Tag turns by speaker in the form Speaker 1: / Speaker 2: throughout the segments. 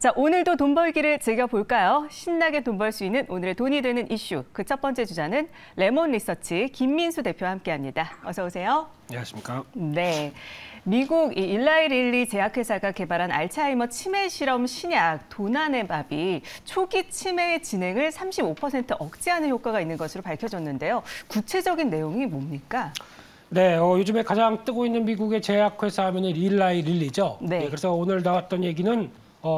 Speaker 1: 자, 오늘도 돈 벌기를 즐겨볼까요? 신나게 돈 벌 수 있는 오늘의 돈이 되는 이슈. 그 첫 번째 주자는 레몬 리서치 김민수 대표와 함께합니다. 어서 오세요.
Speaker 2: 안녕하십니까.
Speaker 1: 네, 미국 일라이 릴리 제약회사가 개발한 알츠하이머 치매 실험 신약 도나네밥이 초기 치매의 진행을 35% 억제하는 효과가 있는 것으로 밝혀졌는데요. 구체적인 내용이 뭡니까?
Speaker 2: 네, 요즘에 가장 뜨고 있는 미국의 제약회사 하면은 일라이 릴리죠.
Speaker 1: 네.
Speaker 2: 그래서 오늘 나왔던 얘기는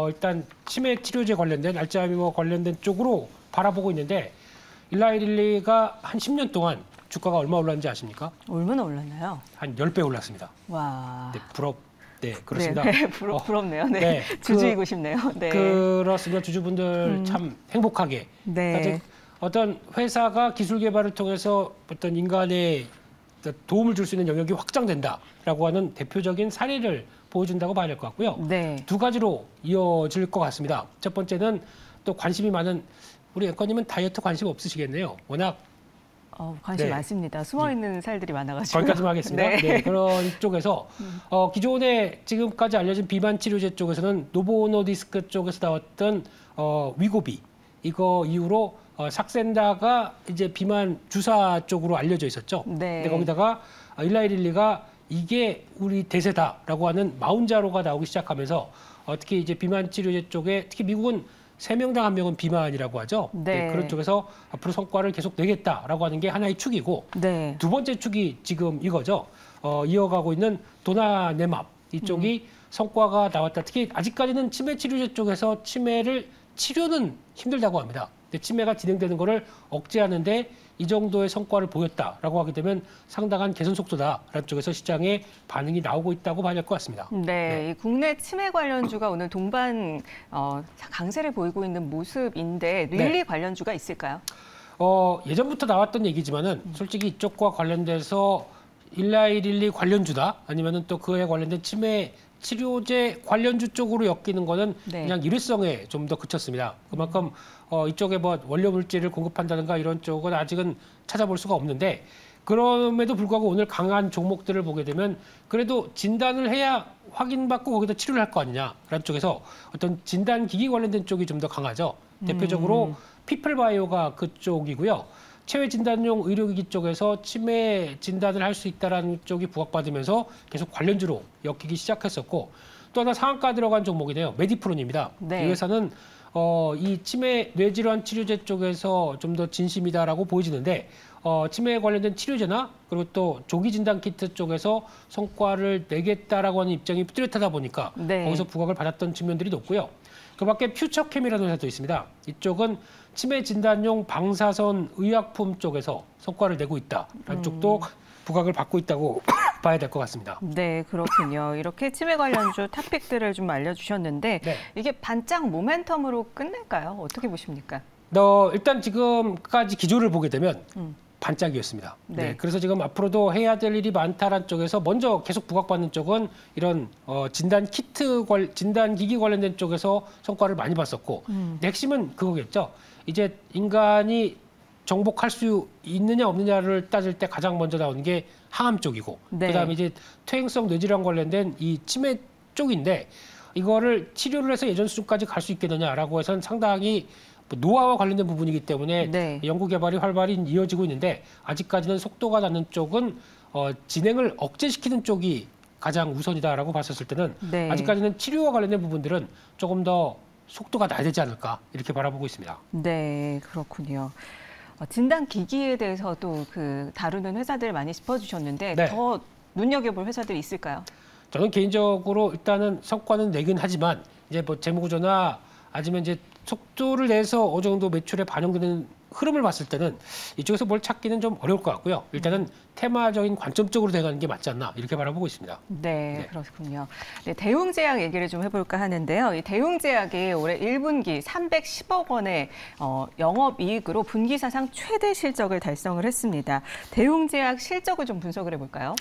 Speaker 2: 일단 치매 치료제 관련된 알츠하이머 관련된 쪽으로 바라보고 있는데 일라이 릴리가 한 10년 동안 주가가 얼마 올랐는지 아십니까?
Speaker 1: 얼마나 올랐나요?
Speaker 2: 한 10배 올랐습니다.
Speaker 1: 와.
Speaker 2: 네, 그렇습니다.
Speaker 1: 네, 부럽네요. 네.
Speaker 2: 네,
Speaker 1: 주주이고 싶네요. 네.
Speaker 2: 그렇습니다. 주주분들 참 행복하게.
Speaker 1: 네.
Speaker 2: 어떤 회사가 기술 개발을 통해서 어떤 인간의 도움을 줄 수 있는 영역이 확장된다라고 하는 대표적인 사례를 보여준다고 봐야 될 것 같고요.
Speaker 1: 네.
Speaker 2: 두 가지로 이어질 것 같습니다. 첫 번째는 또 관심이 많은 우리 앵커님은 다이어트 관심 없으시겠네요. 워낙
Speaker 1: 관심
Speaker 2: 네.
Speaker 1: 많습니다. 숨어있는 살들이 많아가지고.
Speaker 2: 거기까지만 하겠습니다.
Speaker 1: 네.
Speaker 2: 네, 그런 쪽에서 기존에 지금까지 알려진 비만 치료제 쪽에서는 노보노디스크 쪽에서 나왔던 위고비 이거 이후로 삭센다가 이제 비만 주사 쪽으로 알려져 있었죠.
Speaker 1: 네.
Speaker 2: 근데 거기다가 일라이 릴리가 이게 우리 대세다라고 하는 마운자로가 나오기 시작하면서 특히 이제 비만 치료제 쪽에 특히 미국은 3명당 1명은 비만이라고 하죠.
Speaker 1: 네.
Speaker 2: 그런 쪽에서 앞으로 성과를 계속 내겠다라고 하는 게 하나의 축이고
Speaker 1: 네.
Speaker 2: 두 번째 축이 지금 이거죠. 이어가고 있는 도나네맙 이쪽이 성과가 나왔다. 특히 아직까지는 치매 치료제 쪽에서 치매를 치료는 힘들다고 합니다. 근데 치매가 진행되는 거를 억제하는데 이 정도의 성과를 보였다라고 하게 되면 상당한 개선 속도다라는 쪽에서 시장에 반응이 나오고 있다고 봐야 될 것 같습니다.
Speaker 1: 네, 이 국내 치매 관련주가 오늘 동반 강세를 보이고 있는 모습인데 릴리
Speaker 2: 네.
Speaker 1: 관련주가 있을까요?
Speaker 2: 예전부터 나왔던 얘기지만은 솔직히 이쪽과 관련돼서 일라이 릴리 관련주다 아니면은 또 그에 관련된 치매 치료제 관련주 쪽으로 엮이는 거는
Speaker 1: 네.
Speaker 2: 그냥 일회성에 좀 더 그쳤습니다. 그만큼 이쪽에 뭐 원료 물질을 공급한다든가 이런 쪽은 아직은 찾아볼 수가 없는데 그럼에도 불구하고 오늘 강한 종목들을 보게 되면 그래도 진단을 해야 확인받고 거기다 치료를 할 거 아니냐라는 쪽에서 어떤 진단 기기 관련된 쪽이 좀 더 강하죠. 대표적으로 피플바이오가 그쪽이고요. 체외 진단용 의료기기 쪽에서 치매 진단을 할 수 있다는 쪽이 부각받으면서 계속 관련주로 엮이기 시작했었고 또 하나 상한가 들어간 종목이네요. 메디프론입니다.
Speaker 1: 네.
Speaker 2: 이 회사는 이 치매 뇌질환 치료제 쪽에서 좀 더 진심이다라고 보여지는데 치매에 관련된 치료제나 그리고 또 조기 진단 키트 쪽에서 성과를 내겠다라고 하는 입장이 뚜렷하다 보니까
Speaker 1: 네.
Speaker 2: 거기서 부각을 받았던 측면들이 높고요. 그밖에 퓨처캠이라는 회사도 있습니다. 이쪽은 치매 진단용 방사선 의약품 쪽에서 성과를 내고 있다라는 쪽도 부각을 받고 있다고 봐야 될 것 같습니다.
Speaker 1: 네, 그렇군요. 이렇게 치매 관련주 탑픽들을 좀 알려주셨는데
Speaker 2: 네.
Speaker 1: 이게 반짝 모멘텀으로 끝낼까요? 어떻게 보십니까?
Speaker 2: 일단 지금까지 기조를 보게 되면 반짝이었습니다.
Speaker 1: 네.
Speaker 2: 네, 그래서 지금 앞으로도 해야 될 일이 많다라는 쪽에서 먼저 계속 부각받는 쪽은 이런 진단 키트 진단 기기 관련된 쪽에서 성과를 많이 봤었고 핵심은 그거겠죠. 이제 인간이 정복할 수 있느냐 없느냐를 따질 때 가장 먼저 나오는 게 항암 쪽이고
Speaker 1: 네.
Speaker 2: 그다음에 이제 퇴행성 뇌질환 관련된 이 치매 쪽인데 이거를 치료를 해서 예전 수준까지 갈 수 있겠느냐라고 해서는 상당히 노화와 관련된 부분이기 때문에
Speaker 1: 네.
Speaker 2: 연구 개발이 활발히 이어지고 있는데 아직까지는 속도가 나는 쪽은 진행을 억제시키는 쪽이 가장 우선이다라고 봤었을 때는
Speaker 1: 네.
Speaker 2: 아직까지는 치료와 관련된 부분들은 조금 더 속도가 나야 되지 않을까 이렇게 바라보고 있습니다.
Speaker 1: 네, 그렇군요. 진단 기기에 대해서도 다루는 회사들 많이 짚어주셨는데
Speaker 2: 네.
Speaker 1: 더 눈여겨볼 회사들이 있을까요?
Speaker 2: 저는 개인적으로 일단은 성과는 내긴 하지만 이제 뭐 재무구조나 아니면 이제 속도를 내서 어느 정도 매출에 반영되는 흐름을 봤을 때는 이쪽에서 뭘 찾기는 좀 어려울 것 같고요. 일단은 테마적인 관점적으로 돼가는 게 맞지 않나 이렇게 바라보고 있습니다.
Speaker 1: 네, 그렇군요. 네, 대웅제약 얘기를 좀 해볼까 하는데요. 이 대웅제약이 올해 1분기 310억 원의 영업이익으로 분기 사상 최대 실적을 달성을 했습니다. 대웅제약 실적을 좀 분석을 해볼까요?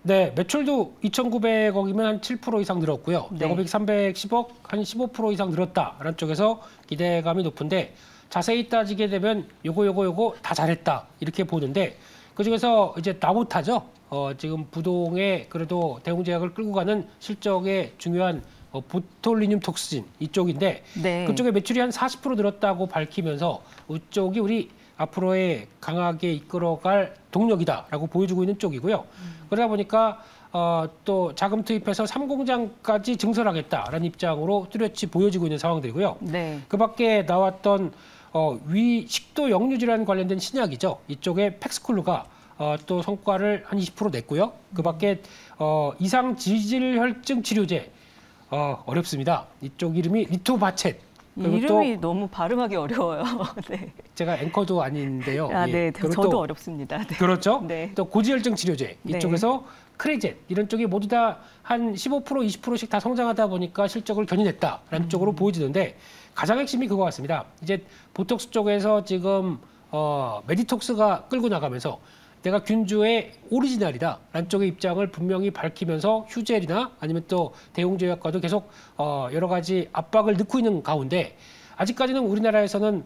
Speaker 2: 네, 매출도 2,900억이면 한 7% 이상 늘었고요.
Speaker 1: 네.
Speaker 2: 영업이익 310억, 한 15% 이상 늘었다라는 쪽에서 기대감이 높은데 자세히 따지게 되면 요거 다 잘했다 이렇게 보는데 그중에서 이제 나보타죠. 지금 부동에 그래도 대웅제약을 끌고 가는 실적의 중요한 보톨리늄 톡신 이쪽인데
Speaker 1: 네.
Speaker 2: 그쪽에 매출이 한 40% 늘었다고 밝히면서 이쪽이 우리 앞으로의 강하게 이끌어갈 동력이다라고 보여주고 있는 쪽이고요. 그러다 보니까 또 자금 투입해서 3공장까지 증설하겠다라는 입장으로 뚜렷이 보여지고 있는 상황들이고요.
Speaker 1: 네.
Speaker 2: 그밖에 나왔던 위 식도 역류질환 관련된 신약이죠. 이쪽에 팩스쿨루가 또 성과를 한 20% 냈고요. 그밖에 이상 지질혈증 치료제 어렵습니다. 이쪽 이름이 리토바쳇.
Speaker 1: 이름이 너무 발음하기 어려워요. 네.
Speaker 2: 제가 앵커도 아닌데요.
Speaker 1: 아, 네.
Speaker 2: 그리고
Speaker 1: 저도
Speaker 2: 또,
Speaker 1: 어렵습니다. 네.
Speaker 2: 그렇죠.
Speaker 1: 네.
Speaker 2: 또 고지혈증 치료제
Speaker 1: 네.
Speaker 2: 이쪽에서 크레젯 이런 쪽이 모두 다 한 15% 20%씩 다 성장하다 보니까 실적을 견인했다라는 쪽으로 보여지는데 가장 핵심이 그거 같습니다. 이제 보톡스 쪽에서 지금 메디톡스가 끌고 나가면서 내가 균주의 오리지널이다라는 쪽의 입장을 분명히 밝히면서 휴젤이나 아니면 또 대웅제약과도 계속 여러 가지 압박을 넣고 있는 가운데 아직까지는 우리나라에서는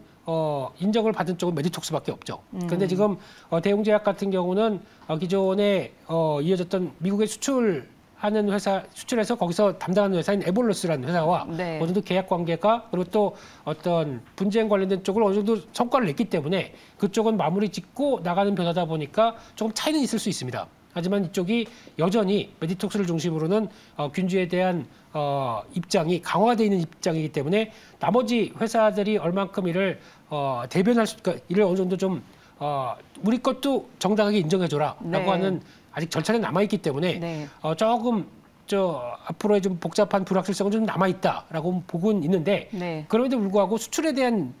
Speaker 2: 인정을 받은 쪽은 메디톡스밖에 없죠. 그런데 지금 대웅제약 같은 경우는 기존에 이어졌던 미국에 수출하는 회사, 수출해서 거기서 담당하는 회사인 에볼루스라는 회사와
Speaker 1: 네.
Speaker 2: 어느 정도 계약 관계가 그리고 또 어떤 분쟁 관련된 쪽을 어느 정도 성과를 냈기 때문에 그쪽은 마무리 짓고 나가는 변화다 보니까 조금 차이는 있을 수 있습니다. 하지만 이쪽이 여전히 메디톡스를 중심으로는 균주에 대한 입장이 강화되어 있는 입장이기 때문에 나머지 회사들이 얼만큼 이를 대변할 수, 그러니까 이를 어느 정도 좀 우리 것도 정당하게 인정해줘라라고
Speaker 1: 네.
Speaker 2: 하는 아직 절차는 남아있기 때문에
Speaker 1: 네.
Speaker 2: 조금 앞으로의 좀 복잡한 불확실성은 좀 남아있다라고 보고는 있는데
Speaker 1: 네.
Speaker 2: 그럼에도 불구하고 수출에 대한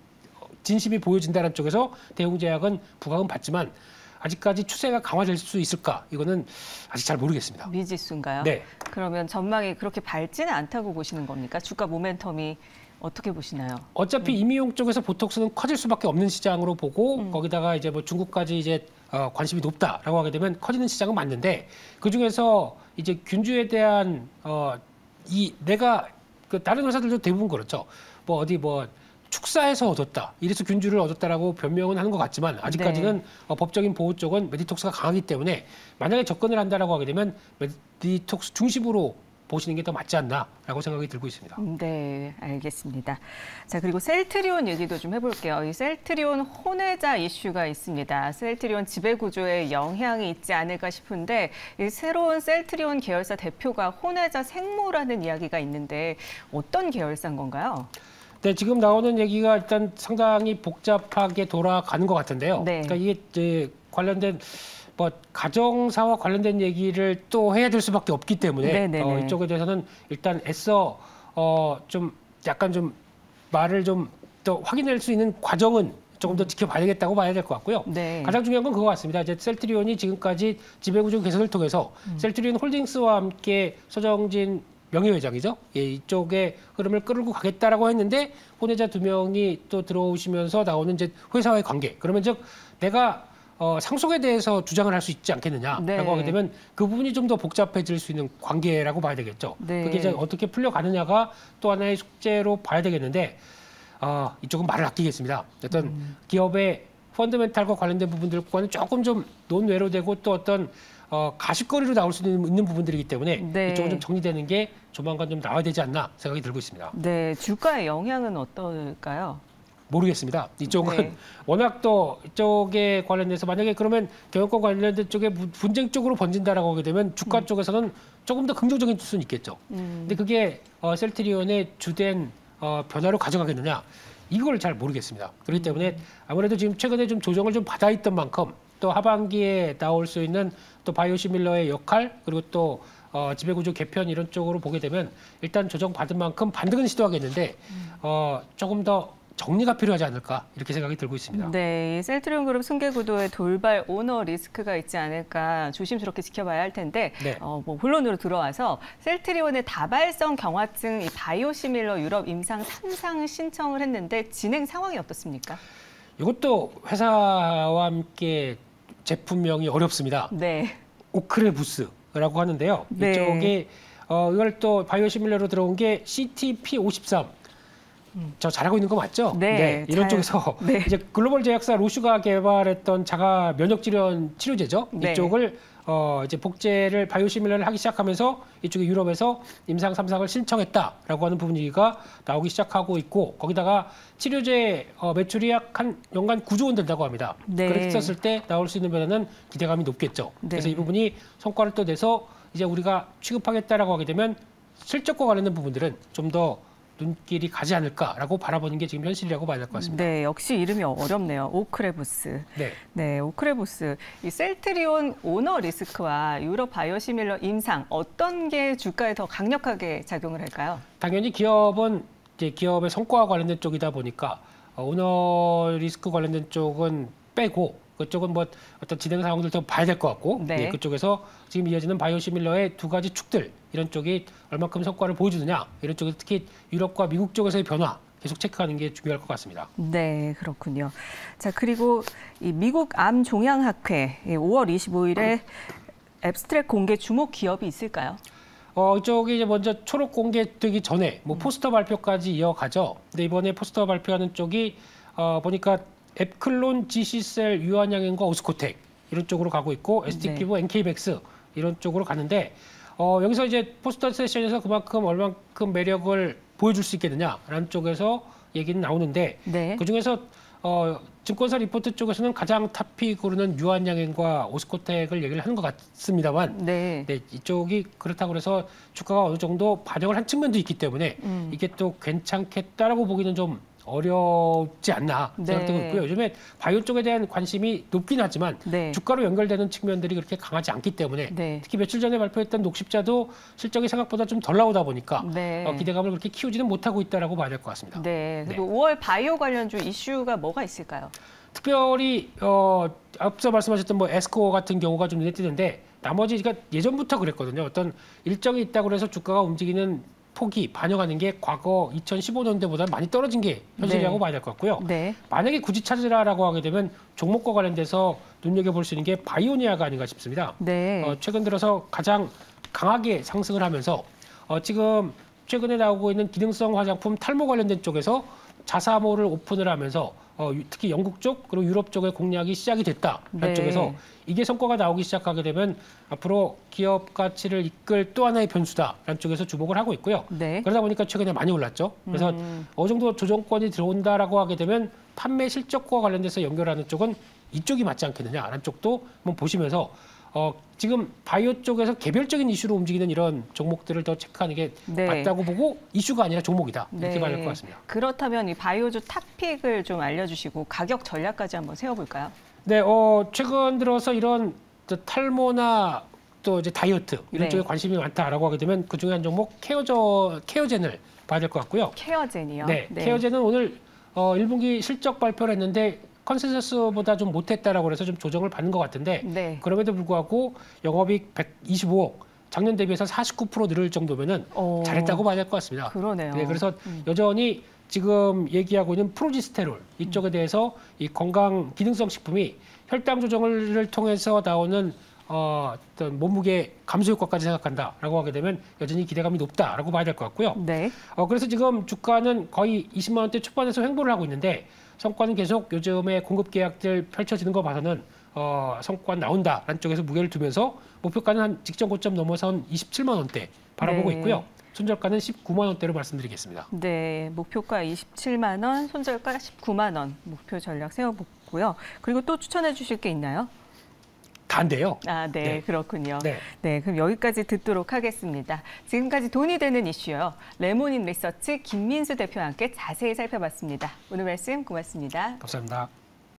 Speaker 2: 진심이 보여진다는 쪽에서 대웅제약은 부각은 받지만 아직까지 추세가 강화될 수 있을까? 이거는 아직 잘 모르겠습니다.
Speaker 1: 미지수인가요?
Speaker 2: 네.
Speaker 1: 그러면 전망이 그렇게 밝지는 않다고 보시는 겁니까? 주가 모멘텀이 어떻게 보시나요?
Speaker 2: 어차피 임의용 쪽에서 보톡스는 커질 수밖에 없는 시장으로 보고 거기다가 이제 뭐 중국까지 이제 관심이 높다라고 하게 되면 커지는 시장은 맞는데 그 중에서 이제 균주에 대한 내가 그 다른 회사들도 대부분 그렇죠. 뭐 어디 뭐 축사해서 얻었다. 이래서 균주를 얻었다라고 변명은 하는 것 같지만 아직까지는 법적인 보호 쪽은 메디톡스가 강하기 때문에 만약에 접근을 한다라고 하게 되면 메디톡스 중심으로 보시는 게 더 맞지 않나라고 생각이 들고 있습니다.
Speaker 1: 네, 알겠습니다. 자, 그리고 셀트리온 얘기도 좀 해볼게요. 이 셀트리온 혼외자 이슈가 있습니다. 셀트리온 지배구조에 영향이 있지 않을까 싶은데 이 새로운 셀트리온 계열사 대표가 혼외자 생모라는 이야기가 있는데 어떤 계열사인 건가요?
Speaker 2: 네, 지금 나오는 얘기가 일단 상당히 복잡하게 돌아가는 것 같은데요.
Speaker 1: 네.
Speaker 2: 그러니까 이게 이제 관련된 뭐 가정사와 관련된 얘기를 또 해야 될 수밖에 없기 때문에 이쪽에 대해서는 일단 애써 좀 약간 좀 말을 좀 더 확인할 수 있는 과정은 조금 더 지켜봐야 되겠다고 봐야 될 것 같고요.
Speaker 1: 네.
Speaker 2: 가장 중요한 건 그거 같습니다. 이제 셀트리온이 지금까지 지배구조 개선을 통해서 셀트리온 홀딩스와 함께 서정진 명예회장이죠. 예, 이쪽의 흐름을 끌고 가겠다라고 했는데 혼외자 2명이 또 들어오시면서 나오는 이제 회사와의 관계. 그러면 즉 내가 상속에 대해서 주장을 할 수 있지 않겠느냐라고
Speaker 1: 네.
Speaker 2: 하게 되면 그 부분이 좀 더 복잡해질 수 있는 관계라고 봐야 되겠죠.
Speaker 1: 네.
Speaker 2: 그게 이제 어떻게 풀려가느냐가 또 하나의 숙제로 봐야 되겠는데 이쪽은 말을 아끼겠습니다. 어떤 기업의 펀더멘탈과 관련된 부분들과는 조금 좀 논외로 되고 또 어떤 가십거리로 나올 수 있는 부분들이기 때문에
Speaker 1: 네.
Speaker 2: 이쪽은 좀 정리되는 게 조만간 좀 나와야 되지 않나 생각이 들고 있습니다.
Speaker 1: 네, 주가의 영향은 어떨까요?
Speaker 2: 모르겠습니다. 이쪽은
Speaker 1: 네.
Speaker 2: 워낙 또 이쪽에 관련돼서 만약에 그러면 경영권 관련된 쪽에 분쟁 쪽으로 번진다라고 하게 되면 주가 쪽에서는 조금 더 긍정적인 수는 있겠죠. 근데 그게 셀트리온의 주된 변화로 가져가겠느냐 이걸 잘 모르겠습니다. 그렇기 때문에 아무래도 지금 최근에 좀 조정을 좀 받아 있던 만큼 또 하반기에 나올 수 있는 또 바이오시밀러의 역할 그리고 또 지배구조 개편 이런 쪽으로 보게 되면 일단 조정 받은 만큼 반등은 시도하겠는데 조금 더 정리가 필요하지 않을까 이렇게 생각이 들고 있습니다.
Speaker 1: 네, 이 셀트리온 그룹 승계구도에 돌발 오너 리스크가 있지 않을까 조심스럽게 지켜봐야 할 텐데
Speaker 2: 네.
Speaker 1: 뭐 본론으로 들어와서 셀트리온의 다발성 경화증 이 바이오시밀러 유럽 임상 3상 신청을 했는데 진행 상황이 어떻습니까?
Speaker 2: 이것도 회사와 함께 제품명이 어렵습니다.
Speaker 1: 네.
Speaker 2: 오크레부스라고 하는데요.
Speaker 1: 네.
Speaker 2: 이쪽에 이걸 또 바이오시밀러로 들어온 게 CTP53. 저 잘하고 있는 거 맞죠?
Speaker 1: 네,
Speaker 2: 이런 쪽에서
Speaker 1: 네.
Speaker 2: 이제 글로벌 제약사 로슈가 개발했던 자가 면역 질환 치료제죠.
Speaker 1: 네.
Speaker 2: 이쪽을 이제 복제를 바이오시밀러를 하기 시작하면서 이쪽에 유럽에서 임상 3상을 신청했다라고 하는 분위기가 나오기 시작하고 있고 거기다가 치료제 매출이 약 한 연간 9조 원 된다고 합니다.
Speaker 1: 네.
Speaker 2: 그렇게 썼을 때 나올 수 있는 변화는 기대감이 높겠죠.
Speaker 1: 네.
Speaker 2: 그래서 이 부분이 성과를 또 내서 이제 우리가 취급하겠다라고 하게 되면 실적과 관련된 부분들은 좀 더 눈길이 가지 않을까라고 바라보는 게 지금 현실이라고 봐야 될 것 같습니다.
Speaker 1: 네, 역시 이름이 어렵네요. 오크레부스.
Speaker 2: 네.
Speaker 1: 네, 오크레부스. 이 셀트리온 오너 리스크와 유럽 바이오시밀러 임상 어떤 게 주가에 더 강력하게 작용을 할까요?
Speaker 2: 당연히 기업은 이제 기업의 성과와 관련된 쪽이다 보니까 오너 리스크 관련된 쪽은 빼고 그쪽은 뭐 어떤 진행 상황들 더 봐야 될 것 같고
Speaker 1: 네.
Speaker 2: 그쪽에서 지금 이어지는 바이오시밀러의 두 가지 축들 이런 쪽이 얼마큼 성과를 보여주느냐 이런 쪽에서 특히 유럽과 미국 쪽에서의 변화 계속 체크하는 게 중요할 것 같습니다.
Speaker 1: 네, 그렇군요. 자, 그리고 이 미국 암 종양학회 5월 25일에 앱스트랙 공개 주목 기업이 있을까요?
Speaker 2: 이쪽이 이제 먼저 초록 공개되기 전에 뭐 포스터 발표까지 이어가죠. 근데 이번에 포스터 발표하는 쪽이 보니까 앱클론, GC셀, 유한양행과 오스코텍 이런 쪽으로 가고 있고 ST피부, NK백스 이런 쪽으로 가는데 여기서 이제 포스터 세션에서 그만큼 얼만큼 매력을 보여줄 수 있겠느냐라는 쪽에서 얘기는 나오는데
Speaker 1: 네.
Speaker 2: 그중에서 증권사 리포트 쪽에서는 가장 탑픽으로는 유한양행과 오스코텍을 얘기를 하는 것 같습니다만
Speaker 1: 네.
Speaker 2: 네, 이쪽이 그렇다고 해서 주가가 어느 정도 반영을 한 측면도 있기 때문에 이게 또 괜찮겠다라고 보기는 좀 어렵지 않나 생각되고
Speaker 1: 네.
Speaker 2: 있고요. 요즘에 바이오 쪽에 대한 관심이 높긴 하지만
Speaker 1: 네.
Speaker 2: 주가로 연결되는 측면들이 그렇게 강하지 않기 때문에
Speaker 1: 네.
Speaker 2: 특히 며칠 전에 발표했던 녹십자도 실적이 생각보다 좀 덜 나오다 보니까
Speaker 1: 네.
Speaker 2: 기대감을 그렇게 키우지는 못하고 있다라고 봐야 될 것 같습니다.
Speaker 1: 네. 그리고 5월 바이오 관련주 이슈가 뭐가 있을까요?
Speaker 2: 특별히 앞서 말씀하셨던 뭐 에스코 같은 경우가 좀 눈에 띄는데 나머지 그러니까 예전부터 그랬거든요. 어떤 일정이 있다고 해서 주가가 움직이는 폭이 반영하는 게 과거 2015년대보다 많이 떨어진 게 현실이라고
Speaker 1: 네.
Speaker 2: 봐야 될 것 같고요.
Speaker 1: 네.
Speaker 2: 만약에 굳이 찾으라라고 하게 되면 종목과 관련돼서 눈여겨볼 수 있는 게 바이오니아가 아닌가 싶습니다.
Speaker 1: 네.
Speaker 2: 최근 들어서 가장 강하게 상승을 하면서 지금 최근에 나오고 있는 기능성 화장품 탈모 관련된 쪽에서 자사모를 오픈을 하면서 특히 영국 쪽 그리고 유럽 쪽의 공략이 시작이 됐다라는
Speaker 1: 네.
Speaker 2: 쪽에서 이게 성과가 나오기 시작하게 되면 앞으로 기업 가치를 이끌 또 하나의 변수다라는 쪽에서 주목을 하고 있고요.
Speaker 1: 네.
Speaker 2: 그러다 보니까 최근에 많이 올랐죠. 그래서 어느 정도 조정권이 들어온다라고 하게 되면 판매 실적과 관련돼서 연결하는 쪽은 이쪽이 맞지 않겠느냐라는 쪽도 한번 보시면서 지금 바이오 쪽에서 개별적인 이슈로 움직이는 이런 종목들을 더 체크하는 게
Speaker 1: 네.
Speaker 2: 맞다고 보고 이슈가 아니라 종목이다 이렇게
Speaker 1: 네.
Speaker 2: 봐야 될 것 같습니다.
Speaker 1: 그렇다면 이 바이오주 탑픽을 좀 알려주시고 가격 전략까지 한번 세워볼까요?
Speaker 2: 네, 최근 들어서 이런 탈모나 또 이제 다이어트 이런
Speaker 1: 네.
Speaker 2: 쪽에 관심이 많다라고 하게 되면 그 중에 한 종목 케어젠을 봐야 될 것 같고요.
Speaker 1: 케어젠이요.
Speaker 2: 네, 케어젠은 오늘 1분기 실적 발표를 했는데 컨센서스보다 좀 못했다라고 해서 좀 조정을 받는 것 같은데
Speaker 1: 네.
Speaker 2: 그럼에도 불구하고 영업이익 125억 작년 대비해서 49% 늘을 정도면은 잘했다고 봐야 될 것 같습니다.
Speaker 1: 그러네요.
Speaker 2: 네, 그래서 여전히 지금 얘기하고 있는 프로지스테롤 이쪽에 대해서 이 건강 기능성 식품이 혈당 조정을 통해서 나오는 어떤 몸무게 감소 효과까지 생각한다라고 하게 되면 여전히 기대감이 높다라고 봐야 될 것 같고요.
Speaker 1: 네.
Speaker 2: 그래서 지금 주가는 거의 20만 원대 초반에서 횡보를 하고 있는데 성과는 계속 요즘에 공급 계약들 펼쳐지는 거 봐서는 성과 나온다라는 쪽에서 무게를 두면서 목표가는 한 직전 고점 넘어선 27만 원대 바라보고
Speaker 1: 네.
Speaker 2: 있고요. 손절가는 19만 원대로 말씀드리겠습니다.
Speaker 1: 네, 목표가 27만 원, 손절가 19만 원 목표 전략 세워보고요. 그리고 또 추천해 주실 게 있나요?
Speaker 2: 다인데요.
Speaker 1: 아, 네,
Speaker 2: 네.
Speaker 1: 그렇군요.
Speaker 2: 네.
Speaker 1: 네, 그럼 여기까지 듣도록 하겠습니다. 지금까지 돈이 되는 이슈요. 레모닌 리서치 김민수 대표와 함께 자세히 살펴봤습니다. 오늘 말씀 고맙습니다.
Speaker 2: 감사합니다.